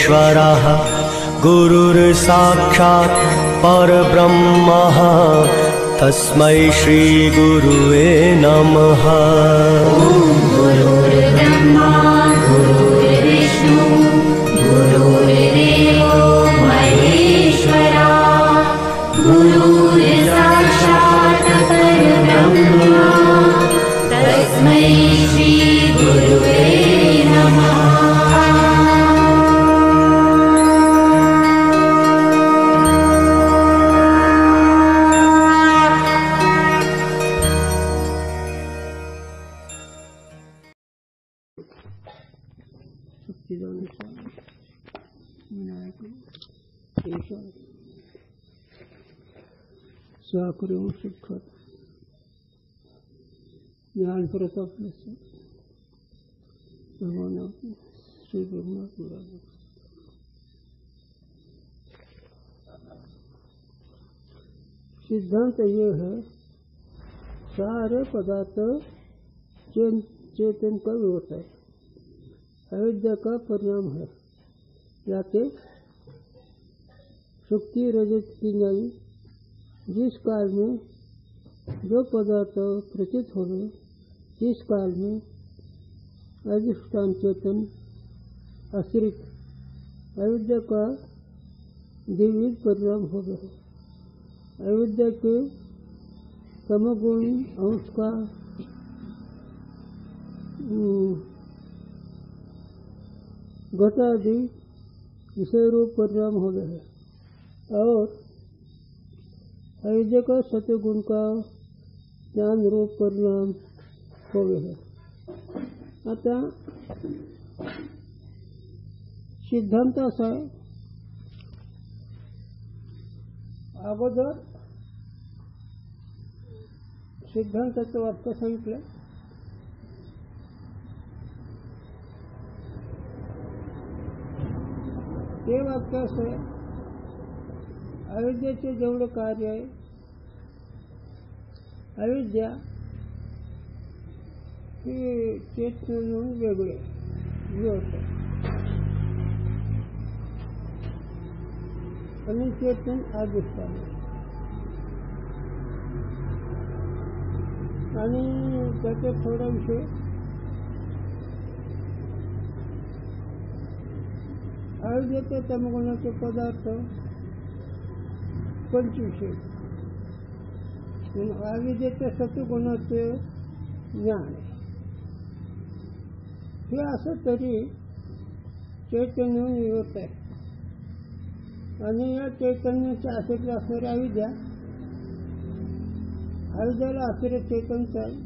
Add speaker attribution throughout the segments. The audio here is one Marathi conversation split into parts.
Speaker 1: परमेश्वरः गुरुर्साक्षात् परब्रह्मः तस्मै श्री गुरुवे नमः।
Speaker 2: गुरुर्ब्रह्मा गुरुर्विष्णु गुरुर्देवो महेश्वरा गुरुर्साक्षात् परब्रह्मा तस्मै श्री गुरुवे नमः।
Speaker 3: स्वाकर्म सुख ज्ञान प्रताप भगवान श्री ब्रह्मा। सिद्धांत ये है सारे पदार्थ चेतन का भी होता है, अविद्या का परिणाम है। जाके सुक्ति रजत की ज्ञानी जिस काल में जो पदार्थ प्रतीत हो गए, जिस काल में अधिष्ठान चेतन आश्रित अविद्या का द्विविध परिणाम हो गया। अविद्या के तमोगुण अंश का घटादि विषय रूप परिणाम हो गया है और अविद्या का सत्वगुण का ज्ञान रूप परिणाम हो गया है। आता सिद्धांत असा आहे, अगोदर सिद्धांताचं वाक्य सांगितलं, ते वाक्य असं आहे, अविद्याचे जेवढे कार्य आहे, अविद्या ही चेतन वेगळे होते आणि चेतन अधिष्ठान आणि त्याचे थोडा विषय अविद्येचे तमगुणाचे पदार्थ 25 अविद्येच्या सत्वगुणाचे ज्ञान हे असं तरी चैतन्य होत आहे आणि या चैतन्याच्या आश्रित असणारी अविद्या, अविद्याला आश्रित चैतन्य आहे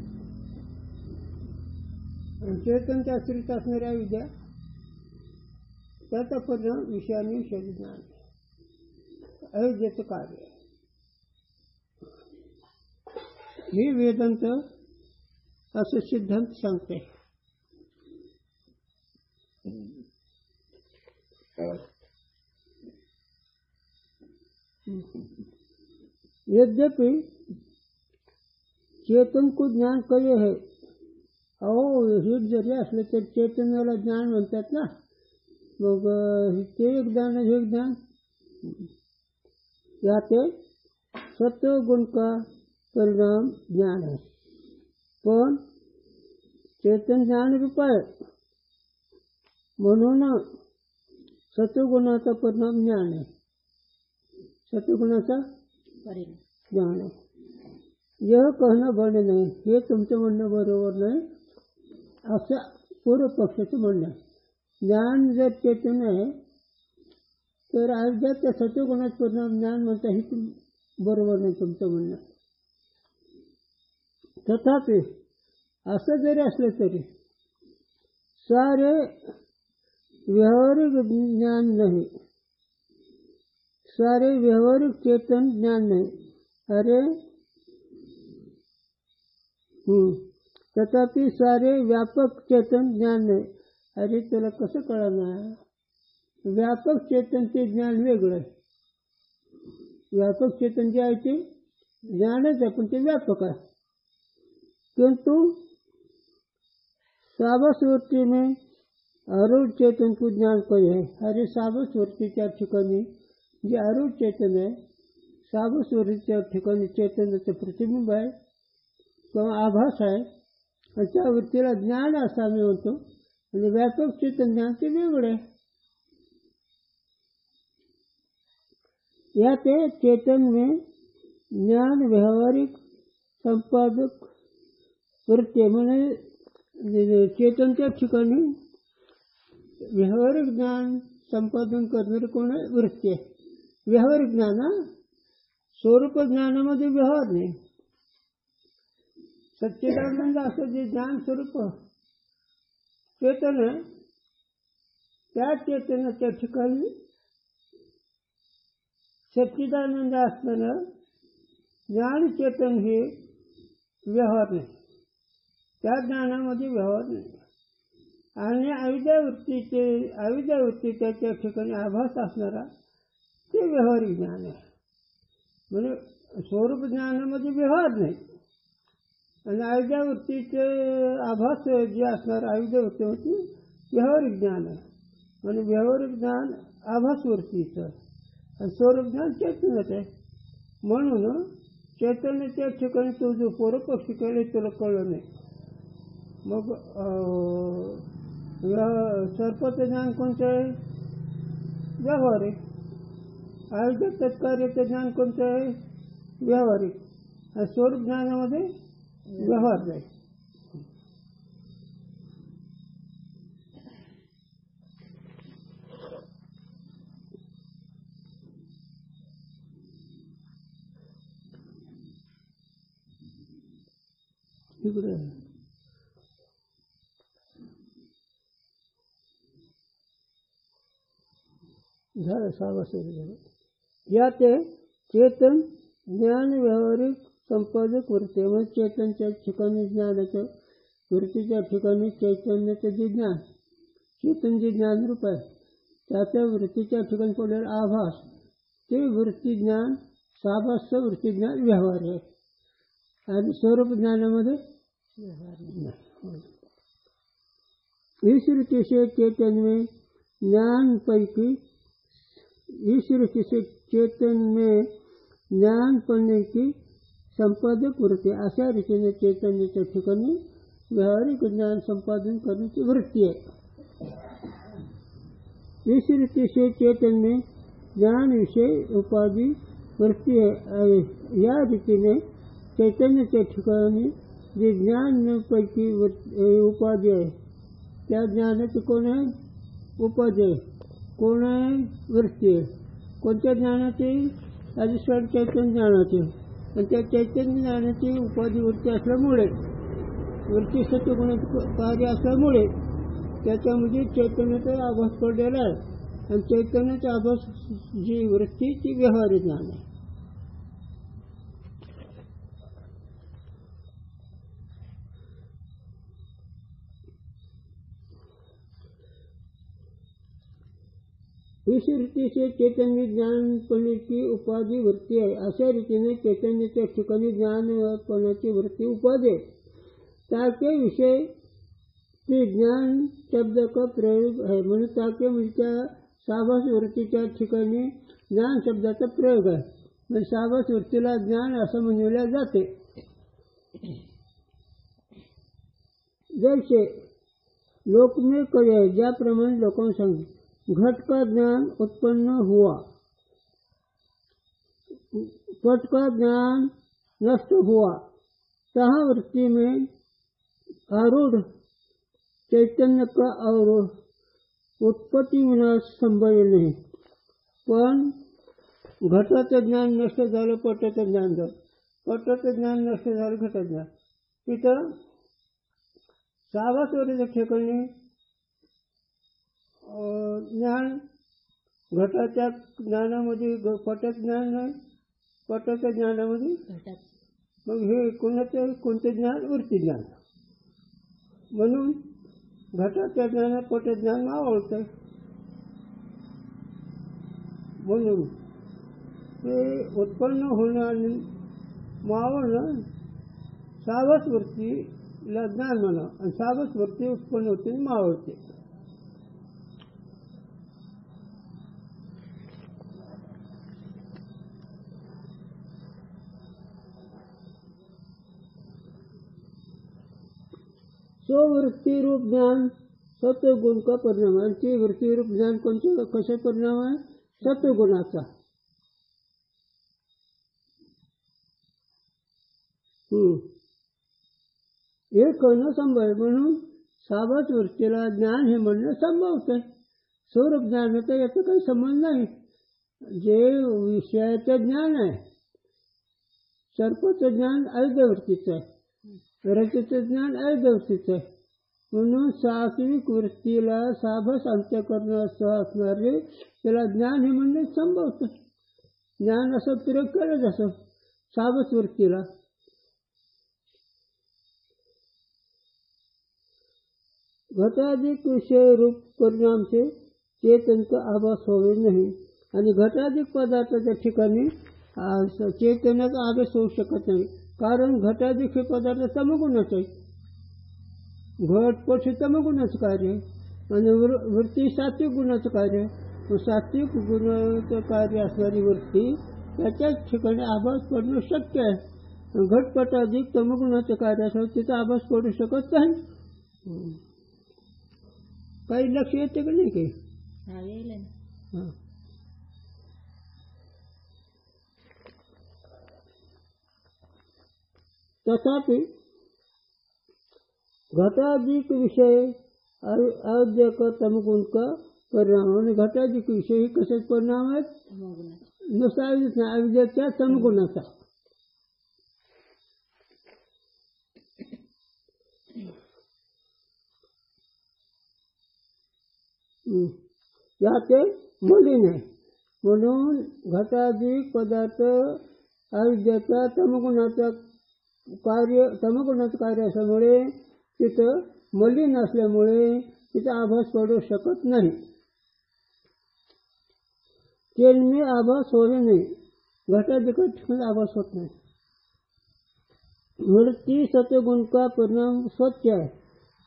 Speaker 3: आणि चैतन्याच्या आश्रित असणारी अविद्या त्याचा परिणाम विषय आणि विषय ज्ञान अविद्येचं कार्य आहे। हे वेदांत असं सिद्धांत सांगते। यद्यपि चेतन को ज्ञान करे है, अहो हिट जरी असले तर चैतन्याला ज्ञान म्हणतात ना, मग ते एक ज्ञान हे ज्ञान याते सत्वगुण का परिणाम ज्ञान है, पण चैतन्य ज्ञान रूप आहे म्हणून सत्वगुणाचा परिणाम ज्ञान आहे, सत्वगुणाचा ज्ञान आहे। यह कहणं बरे नाही, हे तुमचं म्हणणं बरोबर नाही असं पूर्व पक्षाचं म्हणणं आहे। ज्ञान जर चैतन्य आहे तर अविद्या त्या सत्वगुणाचा परिणाम ज्ञान म्हणता, हे बरोबर नाही तुमचं म्हणणं। तथापि असं जरी असलं तरी सारे व्यावहारिक ज्ञान नहीं, सारे व्यावहारिक चेतन ज्ञान नहीं। अरे तथापि सारे व्यापक चेतन ज्ञान नहीं। अरे तुला कसं कळणार? व्यापक चेतनचे ज्ञान वेगळं आहे। व्यापक चेतन जे आहे ते ज्ञानच आहे, पण ते व्यापक आहे। किंतु स्वाभाविक वृत्ति में आरूढ चेतन को ज्ञान कहे अरे साबस वृत्तीच्या ठिकाणी जे आरूढ चेतन आहे, साबस वृत्तीच्या ठिकाणी चैतन्याचं प्रतिबिंब आहे किंवा आभास आहे, आणि त्या वृत्तीला ज्ञान असं आम्ही म्हणतो. आणि व्यापक चेतन ज्ञान ते वेगळे. या ते चेतन में ज्ञान व्यवहारिक संपादक वृत्ती म्हणजे चेतनच्या ठिकाणी व्यावहारिक ज्ञान संपादन करणारे कोण आहे? वृत्ती आहे. व्यावहारिक ज्ञान, स्वरूप ज्ञानामध्ये व्यवहार नाही. सच्चिदानंद असं जे ज्ञान स्वरूप चेतन आहे, त्या चेतनाच्या ठिकाणी सच्चिदानंद असताना ज्ञान चेतन हे व्यवहार नाही, त्या ज्ञानामध्ये व्यवहार नाही. आणि अविद्यावृत्तीच्या त्या ठिकाणी आभास असणारा ते व्यवहारिक ज्ञान आहे. म्हणजे स्वरूप ज्ञानामध्ये व्यवहार नाही. आणि अविद्यावृत्तीचे आभास जे असणार अविद्यावृत्तीमध्ये व्यवहारिक ज्ञान आहे. आणि व्यवहारिक ज्ञान आभासवृत्तीचं आणि स्वरूप ज्ञान चैतन्याचं आहे. म्हणून चैतन्याच्या ठिकाणी तो जो पूर्वपक्षी केले तुला कळलं नाही. मग सर्पाचं ज्ञान कोणतं आहे? व्यावहारिक. अविद्या तत्कार्याचं ज्ञान कोणतं आहे? व्यावहारिक. आणि स्वरूप ज्ञानामध्ये व्यवहार नाही. इकडे झालं सावध. या ते चेतन ज्ञान व्यवहारिक संपादक वृत्ती म्हणजे चैतन्याच्या ठिकाणी ज्ञानाचं, वृत्तीच्या ठिकाणी चैतन्याचं जे ज्ञान, चेतन जे ज्ञानरूप आहे त्याच्या वृत्तीच्या ठिकाणी पडलेला आभास ते वृत्ती ज्ञान साभास वृत्ती ज्ञान व्यवहार आहे. आणि स्वरूप ज्ञानामध्ये इस रीति से चेतन में ज्ञान पैकी इस रीति से चेतन में ज्ञान पडणे की संपादक वृत्ती, अशा रीतीने चैतन्याच्या ठिकाणी व्यावहारिक ज्ञान संपादन करण्याची वृत्ती आहे. इस रीति से चेतन में ज्ञान विषय उपाधि वृत्ती आहे. या रीतीने चैतन्याच्या ठिकाणी जे ज्ञानापैकी उपाधी आहे त्या ज्ञानाची कोण आहे? उपाधी आहे. कोण आहे? वृत्ती आहे. कोणत्या ज्ञानाची? अधिष्ठान चैतन्य ज्ञानाची. आणि त्या चैतन्य ज्ञानाची उपाधी वृत्ती असल्यामुळे, वृत्ती सत्वगुण कार्य असल्यामुळे त्याच्यामध्ये चैतन्याचा आभास पडलेला आहे. आणि चैतन्याचा आभास जी वृत्ती ती व्यवहारिक ज्ञान आहे. इस रीति से चैतन्य ज्ञानपणे की उपाधी वृत्ती आहे. अशा रीतीने चैतन्याच्या ठिकाणी ज्ञानपणाची वृत्ती उपाधी आहे. ताके विषय ते ज्ञान शब्द का प्रयोग आहे. म्हणून ताके म्हणजे त्या साभास वृत्तीच्या ठिकाणी ज्ञान शब्दाचा प्रयोग आहे. म्हणजे साभास वृत्तीला ज्ञान असं म्हणले जाते. जैसे लोक में कहे, ज्याप्रमाणे लोकांना सांगितले घट का ज्ञान उत्पन्न हुआ, पट का ज्ञान नष्ट हुआ. तहाँ वृत्ति में आरूढ़ चैतन्य का और उत्पत्ति विनाश संभव नहीं. पण घटाचं ज्ञान नष्ट झालं, पटाचं ज्ञान झालं, पटाचं ज्ञान नष्ट झालं, घटाचं ज्ञान. तिथं साभासवरीच्या ठिकाणी ज्ञान घटाच्या ज्ञानामध्ये पटाचं ज्ञान नाही, पटाच्या ज्ञानामध्ये मग हे कोणतं ज्ञान? वृत्ती ज्ञान. म्हणून घटाच्या ज्ञानात पटाचं ज्ञान मावळतं. म्हणून ते उत्पन्न होणं आणि मावळणं साभास वृत्तीला ज्ञान म्हणा. आणि साभास वृत्ती उत्पन्न होते आणि मावळते. सो वृत्ति रूप ज्ञान सत्व गुण का परिणाम है। ती वृत्ति रूप ज्ञान कोणत्या कशा परिणाम आहे? सत्व गुणाचा। हे कळणं संभव आहे, म्हणून सावध वृत्तीला ज्ञान हे म्हणणं संभवत आहे। स्वरूप ज्ञान तर याचा काही संबंध नाही। जे विषयाचं ज्ञान आहे, सर्पाचं ज्ञान अविद्या वृत्तीचं आहे, रजेचं ज्ञान अविद्या वृत्तीचं आहे। म्हणून सात्विक वृत्तीला साभस अंतःकरणासह असणारे त्याला ज्ञान हे म्हणणे संभवतं। ज्ञान असं प्रयोग केलं जसं साभस वृत्तीला। घटाधिक विषय रूप परिणाम से चेतन का आभास होवे नहीं, आणि घटाधिक पदार्थाच्या ठिकाणी चेतनाचा आभास होऊ शकत नाही, कारण घटाधिक हे पदार्थ तमगुणाचे आहे। घटपट हे तमगुणाचं कार्य आहे आणि वृत्ती सात्विक गुणाचं कार्य आहे। सात्विक गुणाचं कार्य असणारी वृत्ती त्याच्याच ठिकाणी आभास पडणं शक्य आहे। घटपटाधिक तमगुणाचं कार्य असं तिचा आभास पडू शकत नाही। काही लक्ष येते का नाही? काही तथापि घटाधिक विषय अविद्या का तमगुण का परिणाम, आणि घटाधिक विषय कशाच परिणाम आहेत? नुसार अविद्याच्या तमगुणाचा। याचे मलिन आहे, म्हणून घटाधिक पदार्थ अविद्याचा तमगुणाचा कार्य असल्यामुळे तिथं मलिन असल्यामुळे तिचा आभास पडू शकत नाही। तेलमे आभास होणे नाही, घटाधिक ठिकाणी आभास होत नाही। वृत्ती सत्वगुण का परिणाम स्वच्छ आहे,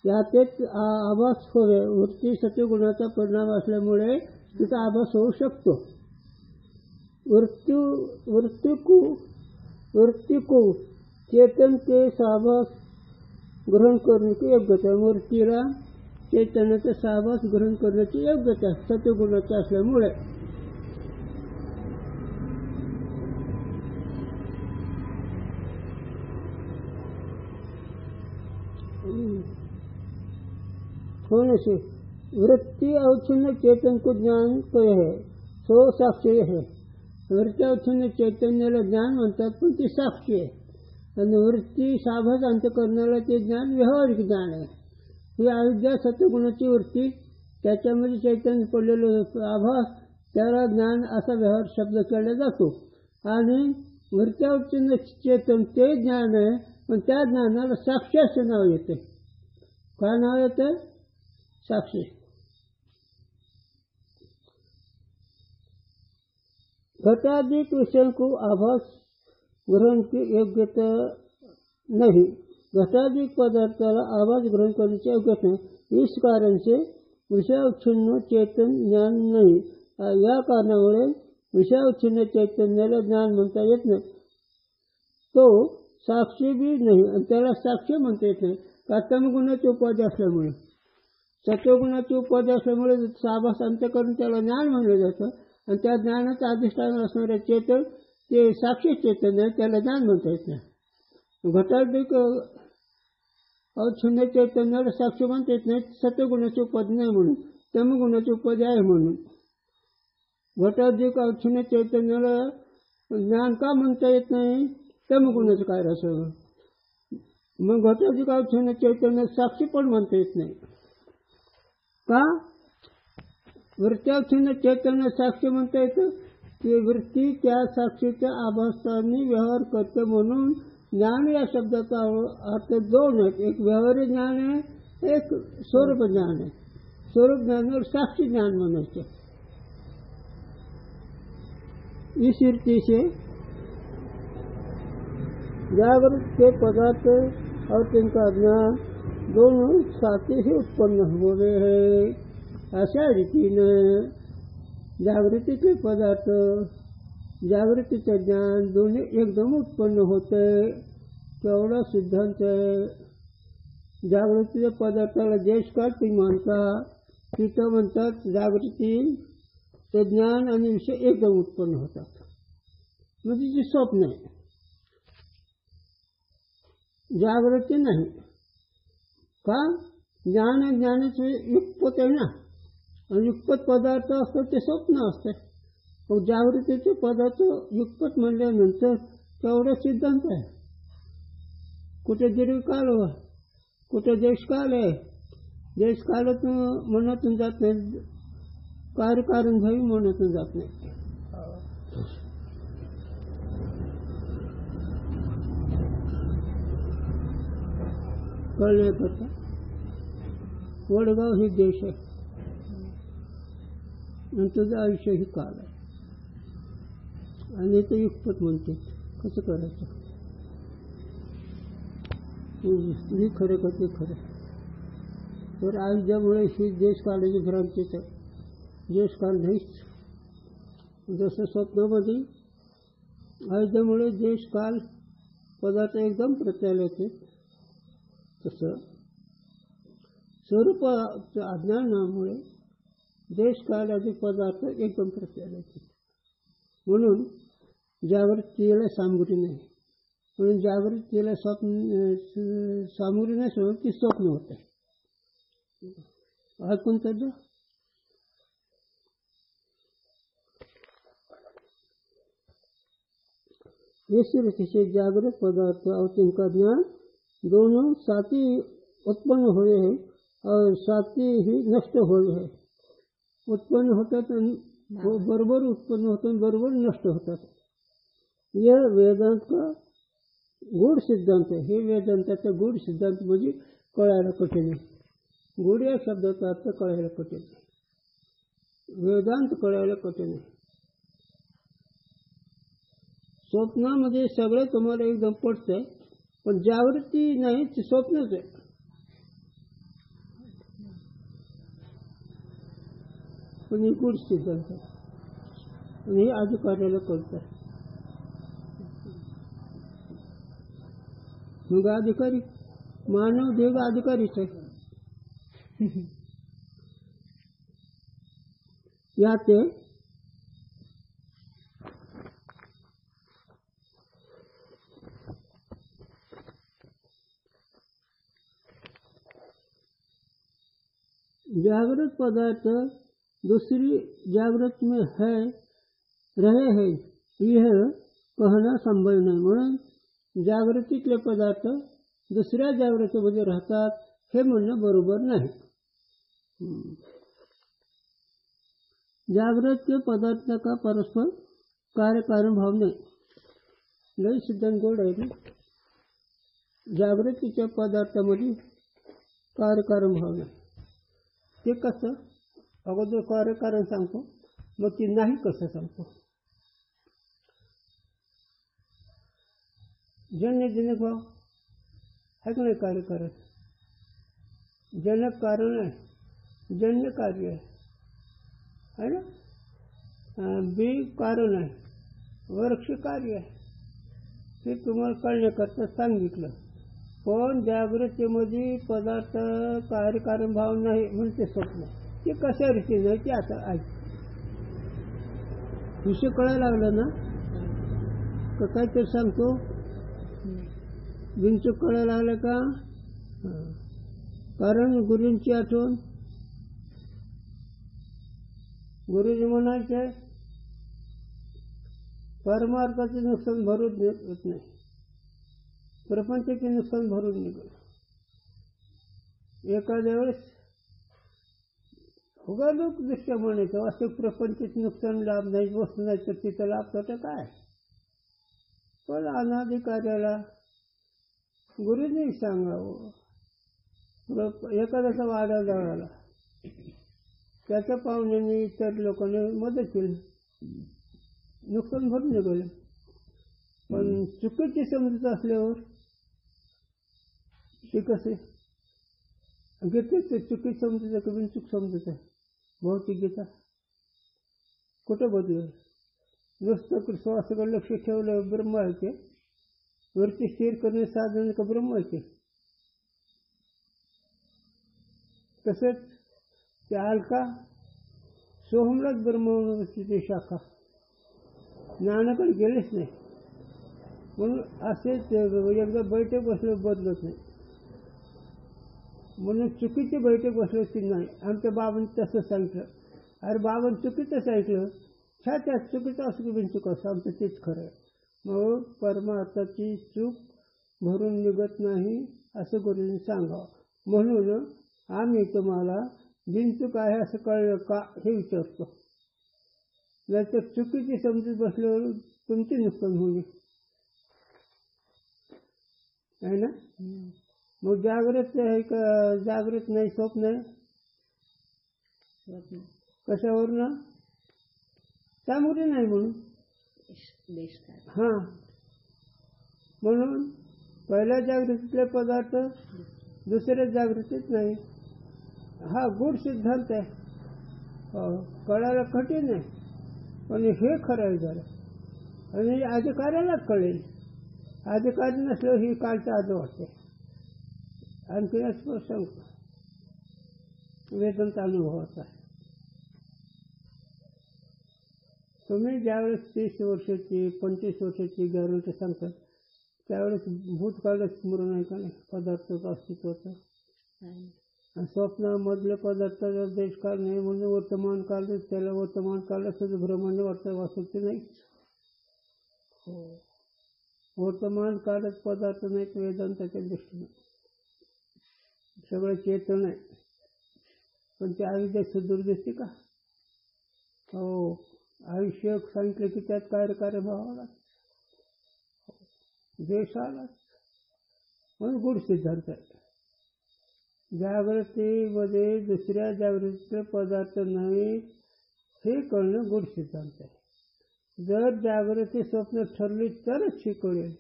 Speaker 3: यातेच आभास होवे। वृत्ती सत्वगुणाचा परिणाम असल्यामुळे तिचा आभास होऊ शकतो। वृत्ति को चेतन के साभास ग्रहण करने की योग्यता, मूर्तीला चैतन्याचा साभास ग्रहण करण्याची योग्यता सत्वगुणाचा असल्यामुळे। होने से वृत्ति अवच्छिन्न चेतन को ज्ञान कहे है, सो साक्षी है। वृत्ती अवच्छिन्न चैतन्याला ज्ञान म्हणतात, पण ती साक्षी आहे। आणि वृत्ती साभास अंतःकरणाला ते ज्ञान व्यावहारिक ज्ञान आहे। ही अविद्या सत्वगुणाची वृत्ती, त्याच्यामध्ये चैतन्य पडलेलं आभास, त्याला ज्ञान असा व्यवहार शब्द केला जातो। आणि वृत्ती अवच्छिन्न चेतन ते ज्ञान आहे, पण त्या ज्ञानाला साक्षी असे नाव येते। काय नाव येतं? साक्षी। घटाधिक विषय को आभास ग्रहण की योग्यता नहीं, घटाधिक पदार्थाला आभास ग्रहण करण्याची योग्यता नाही। इस कारण से विषयावच्छिन्न चेतन ज्ञान नहीं, या कारणामुळे विषयावच्छिन्न चैतन्याला ज्ञान म्हणता येत नाही। तो साक्षी भी नाही, आणि त्याला साक्षी म्हणता येत नाही, का तमगुणाची उपाधी असल्यामुळे। सत्वगुणाची उपाधी असल्यामुळे साभास अंतःकरण त्याला ज्ञान म्हणलं जातं, आणि त्या ज्ञानाचं अधिष्ठान असणारे चेतन ते साक्षी चेतन आहे, त्याला ज्ञान म्हणता येत नाही। घटाधिक अवच्छिन्न चैतन्याला साक्षी म्हणता येत नाही, सत्वगुणाची उपाधी नाही म्हणून, तमगुणाची उपाधी आहे म्हणून। घटाधिक अवच्छिन्न चैतन्याला ज्ञान का म्हणता येत नाही? तमगुणाचं कार्य असं। मग घटाधिक अवच्छिन्न चैतन्य साक्षी पण म्हणता येत नाही, का? वृत्त्यावच्छिन्न चैतन्य साक्षी म्हणता येतं, की वृत्ती त्या साक्षीच्या आभासाने व्यवहार करते, म्हणून ज्ञान या शब्दाचा अर्थ दोन आहेत। एक व्यवहारिक ज्ञान आहे, एक स्वरूप ज्ञान आहे। स्वरूप ज्ञानावर साक्षी ज्ञान म्हणायचं। इस रीति से जागृत के पदार्थ और तिनका ज्ञान दोनों साथ ही उत्पन्न हुए हैं। अशा रीतीनं जागृती के पदार्थ, जागृतीचं ज्ञान दोन्ही एकदम उत्पन्न होते, केवढा सिद्धांत आहे। जागृतीच्या पदार्थाला देश काळ ती मानतात. तिथं म्हणतात जागृती ते ज्ञान आणि विषय एकदम उत्पन्न होतात. म्हणजे जी स्वप्न आहे, जागृती नाही. का? ज्ञान आहे, ज्ञानाचं युगपत आहे ना, आणि युगपत पदार्थ असतो ते स्वप्न असते. मग जागृतीचे पदार्थ युगपत म्हणल्यानंतर तेवढं सिद्धांत आहे. कुठे दीर्घकाल हो, कुठे देशकाल आहे. देशकालातून मनातून जात नाही, कार्यकारणभावी मनातून जात नाही. कळण्याकरता वडगाव ही देश आहे आणि तुझं आयुष्य ही काल आहे. आणि ते युगपत म्हणते. कसं करायचं? मी खरं का ते खरं? तर आयुष्यामुळे ही देशकालाची भ्रांतीच आहे. देशकाल नाहीच. जसं स्वप्नामध्ये आयुष्यामुळे देशकाल पदार्थ एकदम प्रत्ययाला येते, तसं स्वरूपाच्या अज्ञानामुळे देशकाल आदी पदार्थ एकदम प्रत्ययाला येते. म्हणून जागृतीला सामग्री नाही. म्हणून जागृतीला स्वप्न सामग्री नसल्यावर ती स्वप्न होते. ऐकून तर ये सिर्फ से जागृत पदार्थ और तिनका ज्ञान दोनों साथ ही उत्पन्न हुए हैं और साथ ही नष्ट हुए हैं. उत्पन्न होतात बरोबर उत्पन्न होतात, बरोबर नष्ट होतात. यह वेदांत का गूढ सिद्धांत आहे. हे वेदांताचा गूढ सिद्धांत म्हणजे कळायला कठीण आहे. गूढ या शब्दाचा अर्थ कळायला कठीण आहे. वेदांत कळायला कठीण आहे. स्वप्नामध्ये सगळं तुम्हाला एकदम पटतंय, पण जागृती नाही, ती स्वप्नच आहे. पण हे गूढ सिद्धांत आहे आणि हे अधिकाऱ्याला कळतं. मग अधिकारी मानव देव अधिकारीच आहे. यात जागृत पदार्थ दूसरी जागृत में है रहे हैं यह कहना संभव नाही. म्हणून जागृतीतले पदार्थ दुसऱ्या जागृतीमध्ये राहतात हे म्हणणं बरोबर नाही. जागृत के पदार्थ का परस्पर कार्यकारण भाव नाही. लय सिद्धांत गोड आहे ना. जागृतीच्या पदार्थामध्ये कार्यकारण भाव नाही. ते कसं? अगोदर कार्यकारण सांगतो, मग ते नाही कसं सांगतो. जन्य जनक भाव है का नाही? कार्यकारण जनक कारण आहे, जन्य कार्य आहे ना. बी कारण आहे, वृक्ष कार्य आहे. ते तुम्हाला कळण्याकरता सांगितलं. पण जागृतीमध्ये पदार्थ कार्यकारण भाव नाही म्हणते स्वप्न. ते कशा रीती नाही ते आता ऐक. विषय कळायला लागला ना का? काहीतरी सांगतो बिनचूक कळायला लागलं का? कारण गुरूंची आठवण. गुरुजी म्हणायचे परमार्थाचे नुकसान भरून देत नाही, प्रपंचाचे नुकसान भरून निघत. एखाद्या वेळेस उगालोक दृष्ट्या म्हणायचं असं प्रपंचाचे नुकसान लाभ नाही, वस्तू नाही, तर तिथं लाभ तर काय? पण अनाधिकाऱ्याला गुरुने सांगावं. एखाद्याचा वाडा जळाला, त्याच्या पाहुण्याने इतर लोकांनी मदत केली, नुकसान भरून निघालं. पण चुकीची समजत असल्यावर ते कसे घेते? चुकीची समजत आहे का बिनचूक समजत आहे? भौतिक गीता कुठं बदलेल? नुसतं श्वासाकडे लक्ष ठेवलं ब्रह्म आहे ते, वरती स्थिर करणे साधन का ब्रह्म आहे ते? तसंच ते अलका सोहमलाच ब्रह्मची शाखा ज्ञानाकडे गेलेच नाही. म्हणून असेच एकदा बैठक बसलं बदलत नाही. म्हणून चुकीची बैठक बसलं की नाही. आमच्या बाबांनी तसं सांगितलं. अरे बाबांनी चुकीचंच ऐकलं. छाच्या चुकीचं असं की बिनचूक असं आमचं तेच खरं आहे. मग परमार्थाची चूक भरून निघत नाही असं गुरुजींनी सांगावं. म्हणून आम्ही तुम्हाला बिनचूक आहे असं कळलं का हे विचारतो. नाहीतर चुकीची समजूत बसल्यावर तुमचे नुकसान होईल आहे ना. मग जागृत आहे का जागृत नाही स्वप्न आहे कशावर ना सामुग्री नाही म्हणून. हां म्हणून पहिल्या जागृतीतले पदार्थ दुसऱ्या जागृतीत नाही. हा गूढ सिद्धांत आहे. कळायला कठीण आहे पण हे खरं आहे जरा. आणि अधिकाऱ्यालाच कळेल. अधिकारी नसलं ही कालच्या आज वाटते. आणखी प्रसंग वेदांत अनुभवाचा आहे. तुम्ही ज्यावेळेस 30 वर्षाची 25 वर्षाची गॅरंटी सांगतात त्यावेळेस भूतकाळ स्मरण आहे का नाही पदार्थाचं अस्तित्वाचं. स्वप्नामधल्या पदार्थाचा देशकाळ नाही म्हणून वर्तमान काळ त्याला वर्तमान काळ सुद्धा ब्रह्मांड वाचवते नाही. वर्तमान काळात पदार्थ नाहीत वेदांताच्या दृष्टीने. सगळं चेतन आहे पण ते आयुष्यात सुदूर दिसते का. हो आयुष्य सांगितलं की त्यात कार्यभाव आला देश आला म्हणून गूढ सिद्धांत आहे. जागृतीमध्ये दुसऱ्या जागृतीचे पदार्थ नाही हे कळणं गूढ सिद्धांत आहे. जर जागृती स्वप्न ठरली तरच हे कळेल.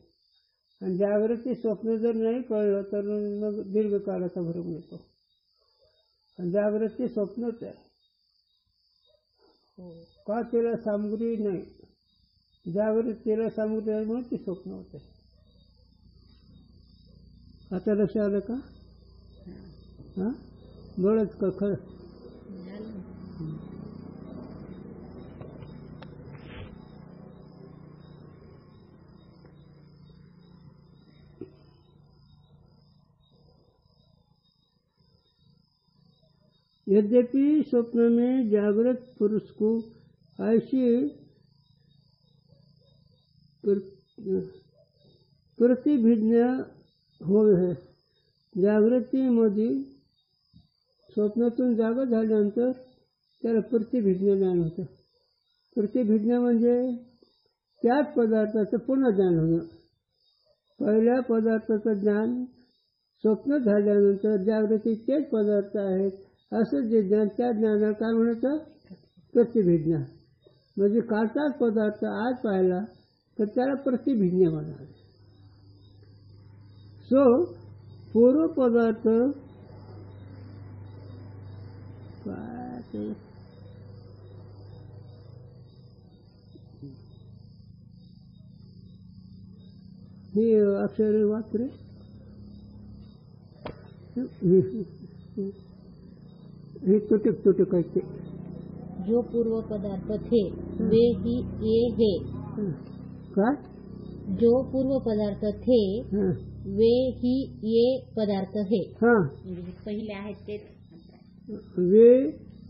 Speaker 3: आणि जागृती स्वप्न जर नाही कळलं तर मग दीर्घकाळाचा भरम येतो. आणि जागृती स्वप्नच आहे का तिला सामग्री नाही. जागृतीला सामग्री आहे म्हणून ती स्वप्न होते. आता लक्षात आलं का. हां बळच का खरं. यद्यपि स्वप्न में जागृत पुरुष को ऐसी प्रतिभिज्ञा होय है. जागृतीमध्ये स्वप्नातून जागा झाल्यानंतर त्याला प्रतिभिज्ञा ज्ञान होतं. प्रतिभिज्ञा म्हणजे त्याच पदार्थाचं पुन्हा ज्ञान होणं. पहिल्या पदार्थाचं ज्ञान स्वप्न झाल्यानंतर जागृतीत तेच पदार्थ आहेत असं जे ज्ञान त्या ज्ञानाला काय म्हणायचं प्रतिभिज्ञा. म्हणजे कालचाच पदार्थ आज पाहिला तर त्याला प्रतिभिज्ञा म्हणाले. सो पूर्व पदार्थ हे अक्षर वाचरे हे तुटक ऐसे.
Speaker 2: जो पूर्व पदार्थ थे वे ही ये है.
Speaker 3: काय
Speaker 2: जो पूर्व पदार्थ थे वे ही ये पदार्थ है.
Speaker 3: हां
Speaker 2: म्हणजे पहिले आहेत तेच
Speaker 3: वे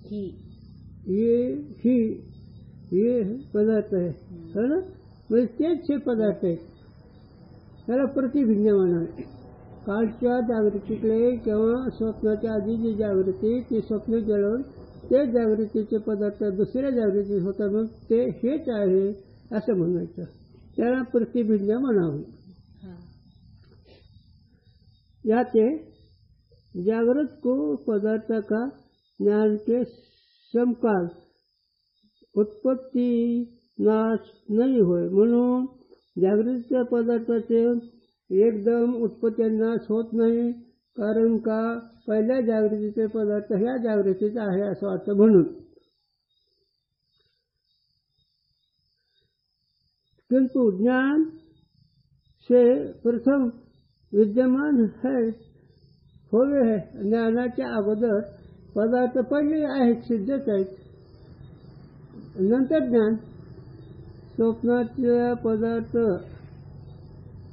Speaker 2: ही
Speaker 3: ये पदार्थ आहे है ना. म्हणजे तेच हे पदार्थ आहेत त्याला प्रतिभिज्ञा म्हणाले. कालच्या जागृतीतले किंवा स्वप्नाच्या आधी जी जागृती ती स्वप्न गेल्यावर ते जागृतीचे पदार्थ दुसऱ्या जागृतीत होतात मग ते हेच आहे असं म्हणायचं. त्याला प्रतिभिज्ञा म्हणावी. याते जागृत को पदार्थ का ज्ञान के समकाल उत्पत्ती नाश नाही होय. म्हणून जागृतीच्या पदार्थाचे एकदम उत्पत्ती नाश होत नाही. कारण का पहिल्या जागृतीचे पदार्थ ह्या जागृतीचा आहे असं वाटतं म्हणून. किंतु ज्ञान से प्रथम विद्यमान है होवे है. ज्ञानाच्या अगोदर पदार्थ पहिले आहेत, सिद्धच आहेत. नंतर ज्ञान. स्वप्नातल्या पदार्थ,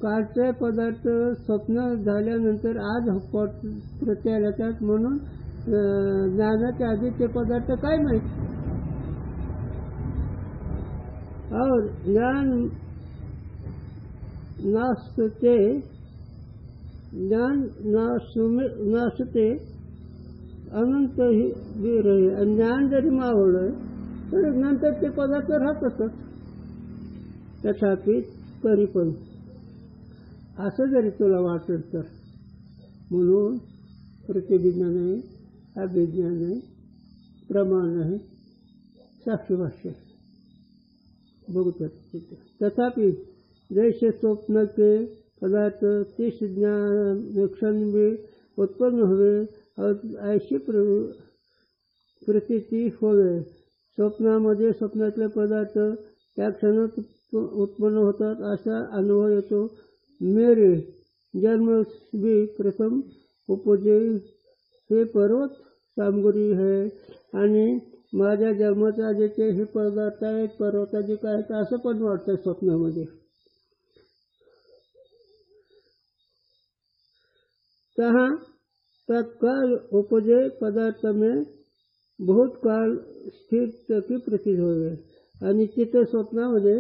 Speaker 3: कालचे पदार्थ स्वप्न झाल्यानंतर आज प्रत्यय येतात, म्हणून ज्ञानाच्या आधीचे पदार्थ काय माहित. और ज्ञान नाशते, ज्ञान नाशते अनंत ही रहे. आणि ज्ञान जरी मावळलं तर नंतर ते पदार्थ राहतातच. तथापि तरी पण असं जरी तुला वाटेल तर, म्हणून प्रतिविज्ञान आहे, अभिज्ञान आहे, प्रमाण आहे, साक्षीभाष्य बघतात. तथापि जैसे स्वप्न के पदार्थ तिस ज्ञान क्षण में उत्पन्न हुए और ऐसी प्रतीति होवे. स्वप्नामध्ये स्वप्नातले पदार्थ त्या क्षणात उत्पन्न होतात असा अनुभव येतो. मेरे जन्म भी प्रथम उपजे हे पर्वत सामग्री है, आणि माझ्या जन्माच्या आधीचे हे पदार्थ आहेत, पर्वताधिक आहेत असं पण वाटतं स्वप्नामध्ये. तहाँ तत्काल उपजे पदार्थ में बहुत काल स्थिर की प्रतीत होवे. आणि तिथे स्वप्नामध्ये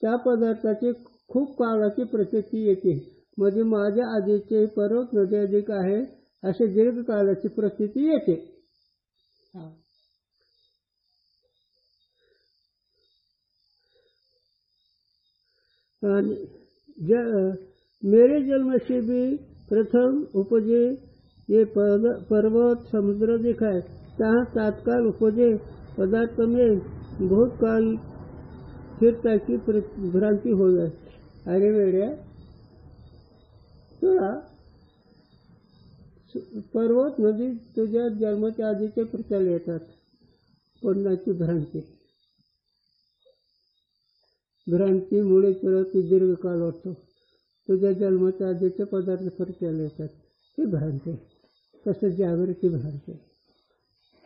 Speaker 3: त्या पदार्थाची खूप काळाची प्रतीती येते. म्हणजे माझ्या आधीचे पर्वत नदी अधिक आहे असे दीर्घकाळाची प्रतीती येते. मेरे जन्म से भी प्रथम उपजे ये पर्वत समुद्र दिखाए. तहाँ तत्काल उपजे पदार्थ में बहुत काल स्थिरता की भ्रांति हो जाए. अरे वेड्या, तुला पर्वत नदी तुझ्या जन्माच्या आधीचे प्रचार येतात. पडण्याची भ्रांती, भ्रांतीमुळे तुला ती दीर्घकाळ वाटतो. तुझ्या जन्माच्या आधीचे पदार्थ प्रचार येतात, ही भ्रांती. तसं जागृती भ्रांती,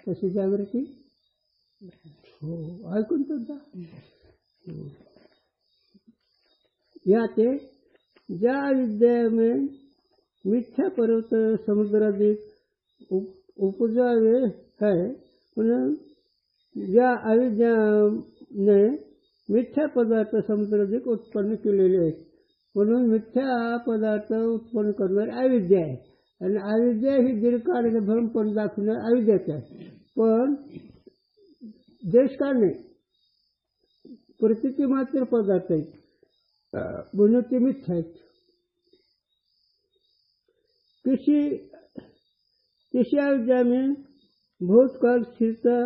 Speaker 3: तशी जागृती हो. ऐकून सुद्धा याते ज्या विद्या में मिथ्या पर्वत समुद्राधिक उपजावे है, म्हणून ज्या अविद्या ने मिथ्या पदार्थ समुद्राधिक उत्पन्न केलेले आहेत. म्हणून मिथ्या पदार्थ उत्पन्न करणारी अविद्या आहे. आणि अविद्या ही दीर्घकाळाने भ्रम पण दाखवणार अविद्याच आहे. पण देशकाळ नाही, प्रतीती मात्र पदार्थ आहेत, म्हणून ते मिथ्या आहेत. किसी अविद्या में भूतकाल स्थिरता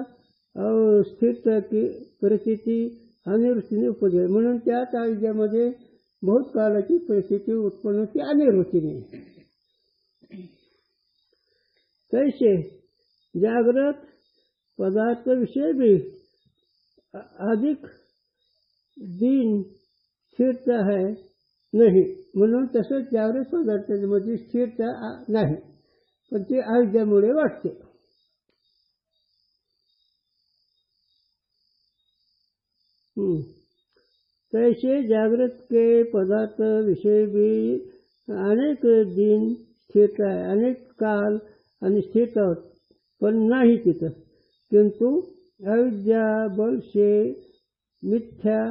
Speaker 3: और स्थिरता की प्रतीती अनिवृत्तीने उपजे. म्हणून त्याच अविद्यामध्ये भूतकाळाची परिस्थिती उत्पन्न होती अनिवृत्तीने. तैसे जागृत पदार्थ विषय भी अधिक दिन स्थिरता है नाही. म्हणून तसंच जागृत पदार्थांमध्ये स्थिरता नाही, पण ते अविद्यामुळे वाटते. तैसे जागृत के पदार्थ विषय भी अनेक दिन स्थिरता है, अनेक काल आणि स्थिरता पण नाही तिथं. किंतु अविद्या बल से मिथ्या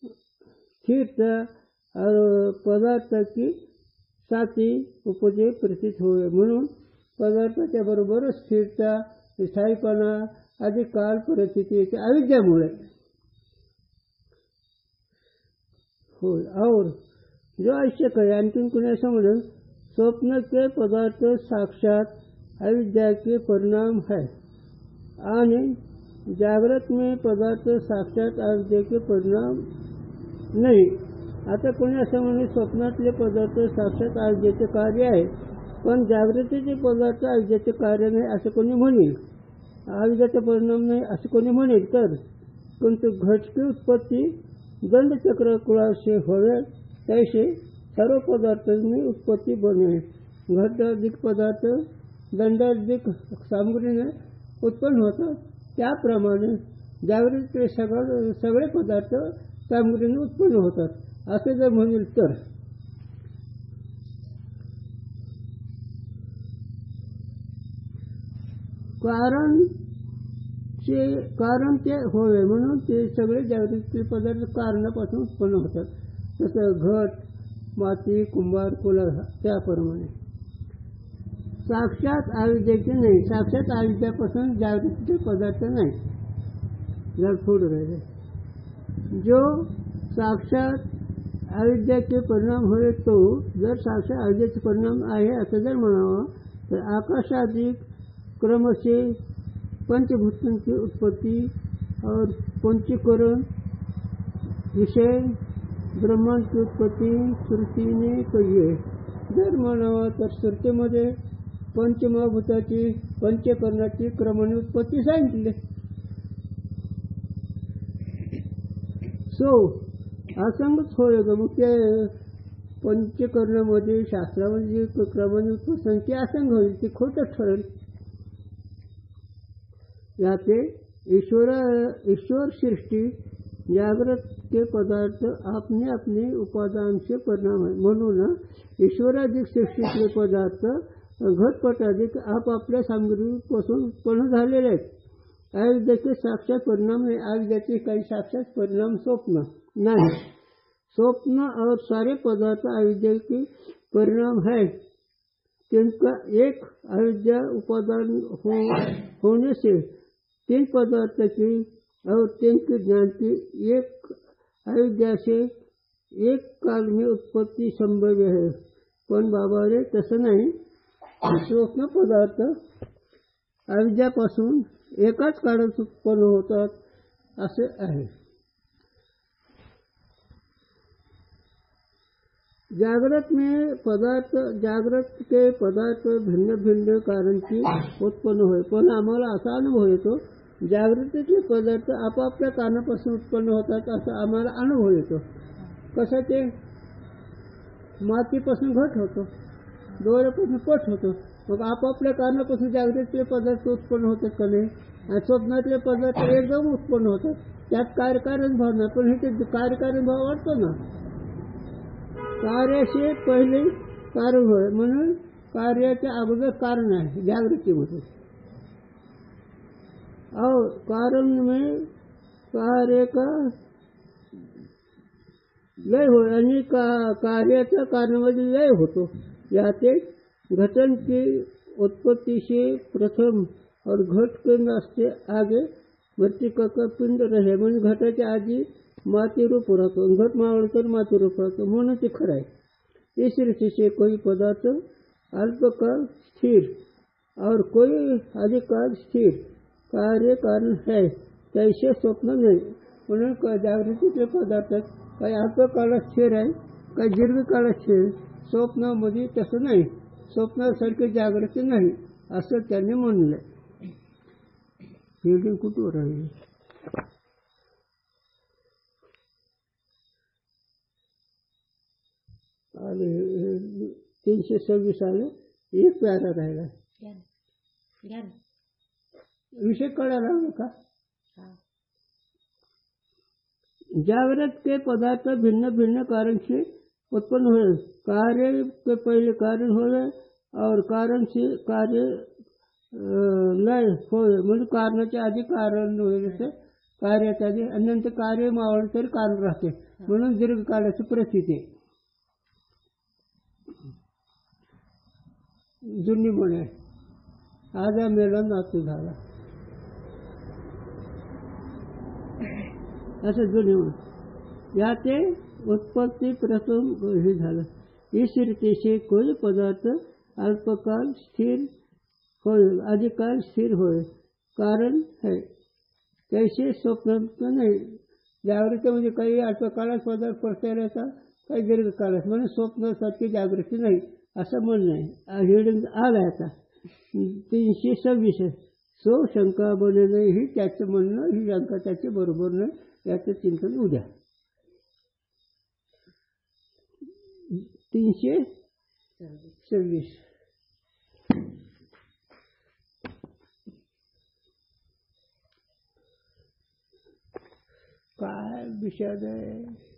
Speaker 3: स्थिरता और पदार्थ की साथी उपजे प्रतीत होय. म्हणून पदार्थाच्या बरोबर स्थिरता, स्थायीपणा आदि काल परिस्थिती येते अविद्यामुळे होय. और जो आवश्यक है, आणखीन कुणी असं म्हणून स्वप्न के पदार्थ साक्षात अविद्या के परिणाम है, आणि जागृत में पदार्थ साक्षात अविद्या के परिणाम नाही. आता कोणी असं म्हणून स्वप्नातले पदार्थ साक्षात अविद्याचे कार्य आहे, पण जागृतीचे पदार्थ अविद्याचे कार्य नाही असं कोणी म्हणेल, अविद्याचा परिणाम नाही असं कोणी म्हणेल तर. परंतु घट की उत्पत्ति दंडचक्र कुळा से होवे, तैसे सर्व पदार्थांनी उत्पत्ती बने. घट अधिक पदार्थ दंडाधिक सामग्रीने उत्पन्न होतात, त्याप्रमाणे जागृतीतले सगळे पदार्थ सामग्रीने उत्पन्न होतात असे जर म्हणेल तर कारण ते होय म्हणून ते सगळे जागृतीतले पदार्थ कारणापासून उत्पन्न होतात. जसं घट, माती, कुंभार, कुलार त्याप्रमाणे. साक्षात अविद्येचे नाही. साक्षात अविद्यापासून जागृतीचे पदार्थ नाही. जर पुढे राहिले जो साक्षात अविद्याचे परिणाम होय तो जर साक्षात अविद्याचे परिणाम आहे असं जर म्हणावं तर आकाशाधिक क्रमशः पंचभूतांची उत्पत्ती और पंचीकरण विषय ब्रह्मांड की उत्पत्ती श्रुतीने कहिये. जर म्हणावा तर श्रुतीमध्ये पंचमहाभूताची पंचकरणाची क्रमाने उत्पत्ती सांगितली. असंगत होय ग. मग ते पंचकरणामध्ये शास्त्रामध्ये जी क्रमाने उत्पत्ती सांगते असंग होईल, ती खोटच ठरेल. याचे ईश्वर सृष्टी जागृत के पदार्थ अपने अपने उपादान से परिणाम आहे. म्हणून ईश्वराधिक सृष्टीतले पदार्थ घटपटाधिक आपापल्या सामग्रीपासून उत्पन्न झालेले आहेत. अविद्याचे साक्षात परिणाम है. अविद्याचे काही साक्षात परिणाम स्वप्न नहीं. स्वप्न और सारे पदार्थ अविद्या के परिणाम है. तिनका एक अविद्या उपादान होने से तीन पदार्थ की और तिनके ज्ञान की एक अविद्या से एक काल में उत्पत्ति संभव है. पण बाबा रे तसं नाही. स्वप्न पदार्थ अविद्यापासून एकाच काळात उत्पन्न होतात असे आहे. जागृत के पदार्थ भिन्न भिन्न कारण की उत्पन्न होय. पण आम्हाला असा अनुभव येतो जागृतीतले पदार्थ आपापल्या कारणापासून उत्पन्न होतात असा आम्हाला अनुभव येतो. कसं ते मातीपासून घट होतो, डोळ्यापासून पट होतो. मग आपापल्या कारणापासून जागृतीतले पदार्थ उत्पन्न होतात का नाही. आणि स्वप्नातले पदार्थ एकदम उत्पन्न होतात. त्यात कार्यकारण भाव नाही. पण हे कार्यकारण भाव वाटतो ना. कार्याचे पहिले कारण होय म्हणून कार्याच्या अगोदर कारण आहे जागृतीमध्ये. और कारण में कार्य का लय होय आणि कार्याच्या कारणामध्ये लय होतो. याते घटन की उत्पत्ति से प्रथम और घट के नास्ते आगे मृतिका का पिंड रहे. म्हणजे घटाच्या आधी माती रूप राहतो, घट मावळ तर माती रूप राहतो म्हणून ते खरं आहे. इस रीति से कोई पदार्थ अल्पकाल स्थिर और कोई अधिककाल स्थिर कार्य कारण है. तैसे स्वप्न नाही. म्हणून जागृतीचे पदार्थ काही अल्पकाळात स्थिर आहे, काही दीर्घकाळात स्थिर. स्वप्नामध्ये तसं नाही. स्वप्नासारखी जागृती नाही असं त्यांनी म्हणलं. बिल्डिंग कुठवर आहे. आले 326 आले. एक प्यारा राहिला. विषय कळाला का. जागृत के पदार्थ भिन्न भिन्न कारण से उत्पन्न हुए. कार्य के पहले कारण होय और कारण से कार्य लय होय. म्हणजे कारणाच्या आधी कारण होय. कार्याच्या आधी आणि नंतर कार्य मावळ तरी कारण राहते म्हणून दीर्घकाळाची प्रतीती. जुनी म्हणे आजा मेला नातू झाला असं जुनी म्हण. याचे उत्पत्ती प्रथम हे झालं. इस रीति से कोई पदार्थ अल्पकाल स्थिर होय, अधिकाल स्थिर होय कारण है. कैसे स्वप्न नाही. जागृतीमध्ये काही अल्पकाळात पदार्थ पडता राहतात, काही दीर्घकाळात. म्हणून स्वप्नासारखी जागृती नाही असं म्हणणं आहे. हिडिंग आला आता 326. सो शंका बने नाही ही त्याचं म्हणणं. ही शंका त्याचे बरोबर नाही. याचं चिंतन उद्या. 326 काय विषाद आहे.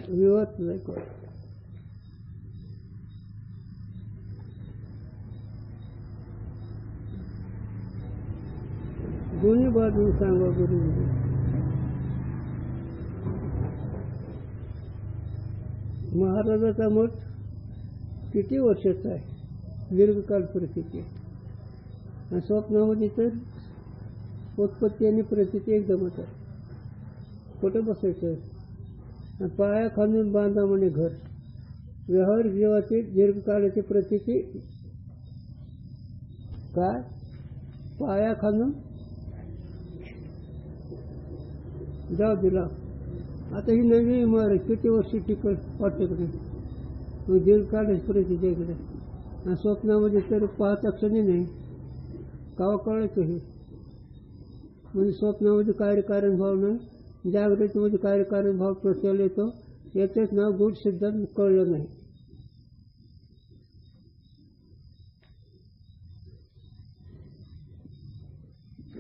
Speaker 3: विवत नाही कोण. दोन्ही बाजून सांगा गुरुजी. महाराजाचा मठ किती वर्षाचा आहे, दीर्घकाल परिस्थिती. आणि स्वप्नामध्ये तर उत्पत्ती आणि प्रचिती एकदमच आहे. कुठं बसायचं. पाया खांदून बांधा म्हणे घर. व्यवहार जीवाची दीर्घकाळाची प्रचिती काय, पाया खांदून जाऊ दिला. आता ही नवी इमारत किती वर्ष टिकल वाटतकडे, मग दीर्घकाळाची प्रचिती इकडे. आणि स्वप्नामध्ये तर पाहता क्षणी नाही, कावा कळायचं हे. म्हणजे स्वप्नामध्ये कार्यकारण भाव नाही, जागृतीमध्ये कार्यकारण भाव प्रचल येतो. याचेच नाव गूढ सिद्धांत कळलं नाही.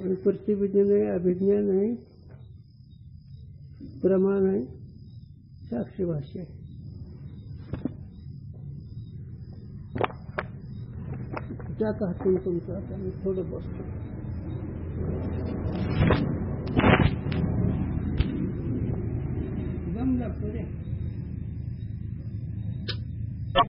Speaker 3: आणि प्रतिविज्ञा नाही, अभिज्ञा नाही, प्रमाण आहे, साक्षी भाष्य आहे. जाता हातून तुमचं. आता मी थोडं बसतो.